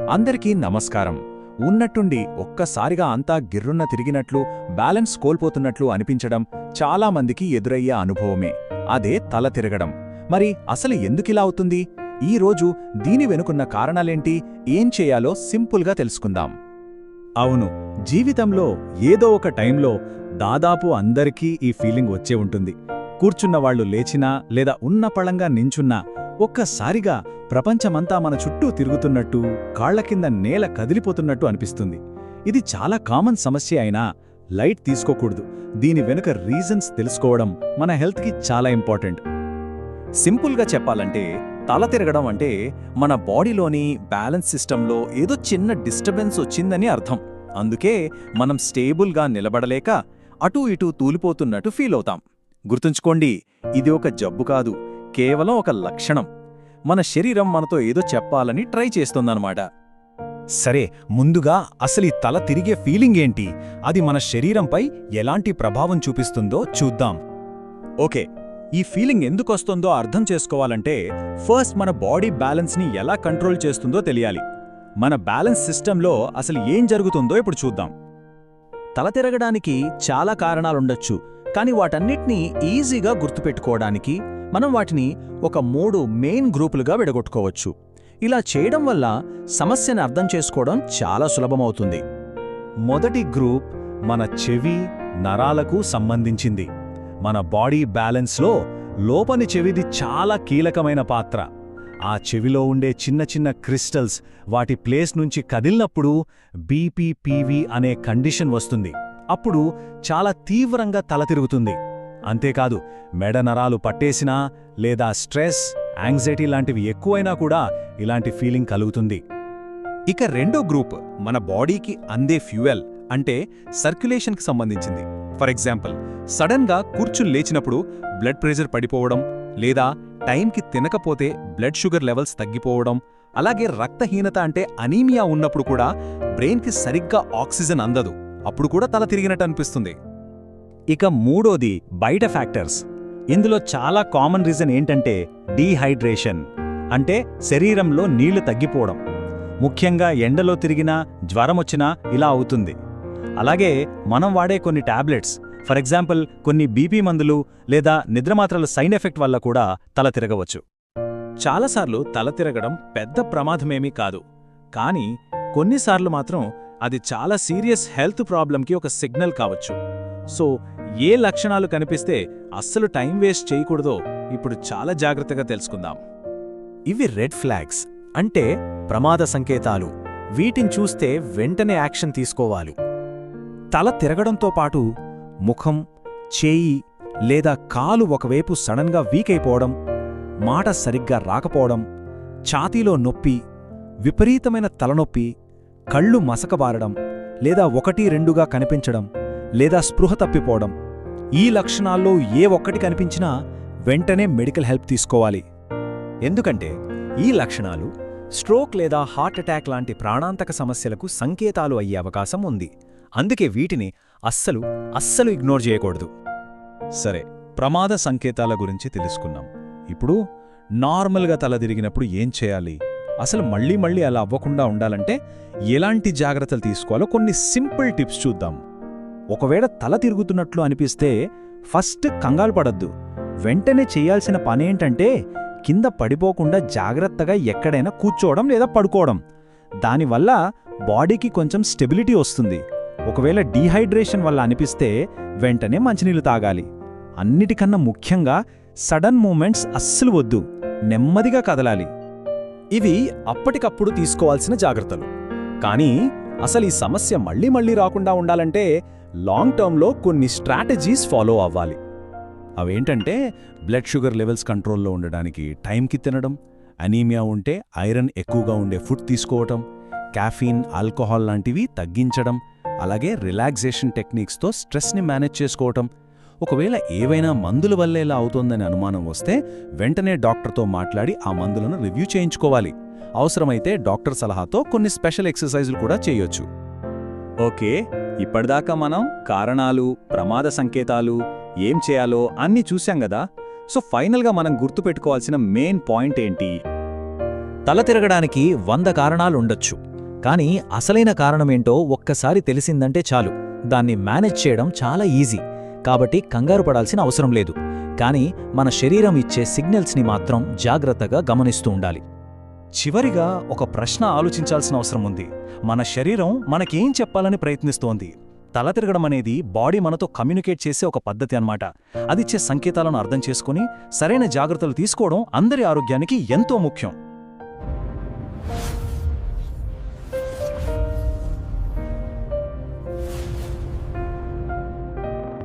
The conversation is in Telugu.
అందరికీ నమస్కారం. ఉన్నట్టుండి ఒక్కసారిగా అంతా గిర్రున్న తిరిగినట్లు, బ్యాలెన్స్ కోల్పోతున్నట్లు అనిపించడం చాలామందికి ఎదురయ్యే అనుభవమే. అదే తల తిరగడం. మరి అసలు ఎందుకిలా అవుతుంది? ఈరోజు దీని వెనుకున్న కారణాలేంటి, ఏం చేయాలో సింపుల్గా తెలుసుకుందాం. అవును, జీవితంలో ఏదో ఒక టైంలో దాదాపు అందరికీ ఈ ఫీలింగ్ వచ్చే ఉంటుంది. కూర్చున్నవాళ్లు లేచినా లేదా ఉన్నపళంగా నించున్నా ఒక్కసారిగా ప్రపంచమంతా మన చుట్టూ తిరుగుతున్నట్టు, కాళ్ల కింద నేల కదిలిపోతున్నట్టు అనిపిస్తుంది. ఇది చాలా కామన్ సమస్య అయినా లైట్ తీసుకోకూడదు. దీని వెనుక రీజన్స్ తెలుసుకోవడం మన హెల్త్కి చాలా ఇంపార్టెంట్. సింపుల్గా చెప్పాలంటే, తల తిరగడం అంటే మన బాడీలోని బ్యాలెన్స్ సిస్టంలో ఏదో చిన్న డిస్టర్బెన్స్ వచ్చిందని అర్థం. అందుకే మనం స్టేబుల్గా నిలబడలేక అటూ ఇటూ తూలిపోతున్నట్టు ఫీల్ అవుతాం. గుర్తుంచుకోండి, ఇది ఒక జబ్బు కాదు, కేవలం ఒక లక్షణం. మన శరీరం మనతో ఏదో చెప్పాలని ట్రై చేస్తుందన్నమాట. సరే, ముందుగా అసలు ఈ తల తిరిగే ఫీలింగ్ ఏంటి, అది మన శరీరంపై ఎలాంటి ప్రభావం చూపిస్తుందో చూద్దాం. ఓకే, ఈ ఫీలింగ్ ఎందుకొస్తుందో అర్థం చేసుకోవాలంటే ఫస్ట్ మన బాడీ బ్యాలెన్స్ని ఎలా కంట్రోల్ చేస్తుందో తెలియాలి. మన బ్యాలెన్స్ సిస్టంలో అసలు ఏం జరుగుతుందో ఇప్పుడు చూద్దాం. తల తిరగడానికి చాలా కారణాలుండొచ్చు, కానీ వాటన్నిటినీ ఈజీగా గుర్తుపెట్టుకోవడానికి మనం వాటిని ఒక 3 మెయిన్ గ్రూపులుగా విడగొట్టుకోవచ్చు. ఇలా చేయడం వల్ల సమస్యను అర్థం చేసుకోవడం చాలా సులభమవుతుంది. మొదటి గ్రూప్ మన చెవి నరాలకు సంబంధించింది. మన బాడీ బ్యాలెన్స్లో లోపలి చెవిది చాలా కీలకమైన పాత్ర. ఆ చెవిలో ఉండే చిన్న చిన్న క్రిస్టల్స్ వాటి ప్లేస్ నుంచి కదిలినప్పుడు బీపీపీవీ అనే కండిషన్ వస్తుంది. అప్పుడు చాలా తీవ్రంగా తల తిరుగుతుంది. అంతేకాదు, మెడ నరాలు పట్టేసినా లేదా స్ట్రెస్, యాంగ్జైటీ లాంటివి ఎక్కువైనా కూడా ఇలాంటి ఫీలింగ్ కలుగుతుంది. ఇక రెండో గ్రూప్ మన బాడీకి అందే ఫ్యూయల్, అంటే సర్క్యులేషన్కి సంబంధించింది. ఫర్ ఎగ్జాంపుల్, సడన్గా కూర్చుని లేచినప్పుడు బ్లడ్ ప్రెషర్ పడిపోవడం, లేదా టైంకి తినకపోతే బ్లడ్ షుగర్ లెవెల్స్ తగ్గిపోవడం, అలాగే రక్తహీనత అంటే అనీమియా ఉన్నప్పుడు కూడా బ్రెయిన్కి సరిగ్గా ఆక్సిజన్ అందదు, అప్పుడు కూడా తల తిరిగినట్టు అనిపిస్తుంది. ఇక మూడోది బయట ఫ్యాక్టర్స్. ఇందులో చాలా కామన్ రీజన్ ఏంటంటే డీహైడ్రేషన్, అంటే శరీరంలో నీళ్లు తగ్గిపోవడం. ముఖ్యంగా ఎండలో తిరిగినా, జ్వరమొచ్చినా ఇలా అవుతుంది. అలాగే మనం వాడే కొన్ని టాబ్లెట్స్, ఫర్ ఎగ్జాంపుల్ కొన్ని బీపీ మందులు లేదా నిద్రమాత్రల సైడ్ ఎఫెక్ట్ వల్ల కూడా తల తిరగవచ్చు. చాలాసార్లు తల తిరగడం పెద్ద ప్రమాదమేమీ కాదు, కానీ కొన్నిసార్లు మాత్రం అది చాలా సీరియస్ హెల్త్ ప్రాబ్లంకి ఒక సిగ్నల్ కావచ్చు. సో ఏ లక్షణాలు కనిపిస్తే అస్సలు టైం వేస్ట్ చేయకూడదో ఇప్పుడు చాలా జాగ్రత్తగా తెలుసుకుందాం. ఇవి రెడ్ ఫ్లాగ్స్, అంటే ప్రమాద సంకేతాలు. వీటిని చూస్తే వెంటనే యాక్షన్ తీసుకోవాలి. తల తిరగడంతో పాటు ముఖం, చేయి లేదా కాలు ఒకవైపు సడన్గా వీక్ అయిపోవడం, మాట సరిగ్గా రాకపోవడం, ఛాతీలో నొప్పి, విపరీతమైన తలనొప్పి, కళ్ళు మసకబారడం లేదా 1-2గా కనిపించడం, లేదా స్పృహ తప్పిపోవడం, ఈ లక్షణాల్లో ఏ ఒక్కటి కనిపించినా వెంటనే మెడికల్ హెల్ప్ తీసుకోవాలి. ఎందుకంటే ఈ లక్షణాలు స్ట్రోక్ లేదా హార్ట్ అటాక్ లాంటి ప్రాణాంతక సమస్యలకు సంకేతాలు అయ్యే అవకాశం ఉంది. అందుకే వీటిని అస్సలు ఇగ్నోర్ చేయకూడదు. సరే, ప్రమాద సంకేతాల గురించి తెలుసుకున్నాం. ఇప్పుడు నార్మల్గా తల తిరిగినప్పుడు ఏం చేయాలి, అసలు మళ్ళీ అలా అవ్వకుండా ఉండాలంటే ఎలాంటి జాగ్రత్తలు తీసుకోవాలో కొన్ని సింపుల్ టిప్స్ చూద్దాం. ఒకవేళ తల తిరుగుతున్నట్లు అనిపిస్తే ఫస్ట్ కంగారు పడద్దు. వెంటనే చేయాల్సిన పనేంటంటే కింద పడిపోకుండా జాగ్రత్తగా ఎక్కడైనా కూర్చోవడం లేదా పడుకోవడం. దానివల్ల బాడీకి కొంచెం స్టెబిలిటీ వస్తుంది. ఒకవేళ డీహైడ్రేషన్ వల్ల అనిపిస్తే వెంటనే మంచినీళ్లు తాగాలి. అన్నిటికన్నా ముఖ్యంగా సడన్ మూమెంట్స్ అస్సలు వద్దు, నెమ్మదిగా కదలాలి. ఇవి అప్పటికప్పుడు తీసుకోవాల్సిన జాగ్రత్తలు. కానీ అసలు ఈ సమస్య మళ్ళీ రాకుండా ఉండాలంటే లాంగ్ టర్మ్లో కొన్ని స్ట్రాటజీస్ ఫాలో అవ్వాలి. అవేంటంటే బ్లడ్ షుగర్ లెవెల్స్ కంట్రోల్లో ఉండడానికి టైంకి తినడం, అనీమియా ఉంటే ఐరన్ ఎక్కువగా ఉండే ఫుడ్ తీసుకోవటం, కాఫీన్, ఆల్కహాల్ లాంటివి తగ్గించడం, అలాగే రిలాక్సేషన్ టెక్నిక్స్తో స్ట్రెస్ని మేనేజ్ చేసుకోవటం. ఒకవేళ ఏవైనా మందుల వల్ల ఇలా అవుతోందని అనుమానం వస్తే వెంటనే డాక్టర్తో మాట్లాడి ఆ మందులను రివ్యూ చేయించుకోవాలి. అవసరమైతే డాక్టర్ సలహాతో కొన్ని స్పెషల్ ఎక్సర్సైజులు కూడా చేయొచ్చు. ఓకే, ఇప్పటిదాకా మనం కారణాలు, ప్రమాద సంకేతాలు, ఏం చేయాలో అన్నీ చూశాం గదా. సో ఫైనల్గా మనం గుర్తుపెట్టుకోవాల్సిన మెయిన్ పాయింట్ ఏంటి? తల తిరగడానికి 100 కారణాలుండొచ్చు, కానీ అసలైన కారణమేంటో ఒక్కసారి తెలిసిందంటే చాలు, దాన్ని మేనేజ్ చేయడం చాలా ఈజీ. కాబట్టి కంగారు పడాల్సిన అవసరం లేదు. కానీ మన శరీరం ఇచ్చే సిగ్నల్స్ని మాత్రం జాగ్రత్తగా గమనిస్తూ ఉండాలి. చివరిగా ఒక ప్రశ్న ఆలోచించాల్సిన అవసరం ఉంది. మన శరీరం మనకేం చెప్పాలని ప్రయత్నిస్తోంది? తల తిరగడం అనేది బాడీ మనతో కమ్యూనికేట్ చేసే ఒక పద్ధతి అన్నమాట. అదిచ్చే సంకేతాలను అర్థం చేసుకుని సరైన జాగ్రత్తలు తీసుకోవడం అందరి ఆరోగ్యానికి ఎంతో ముఖ్యం.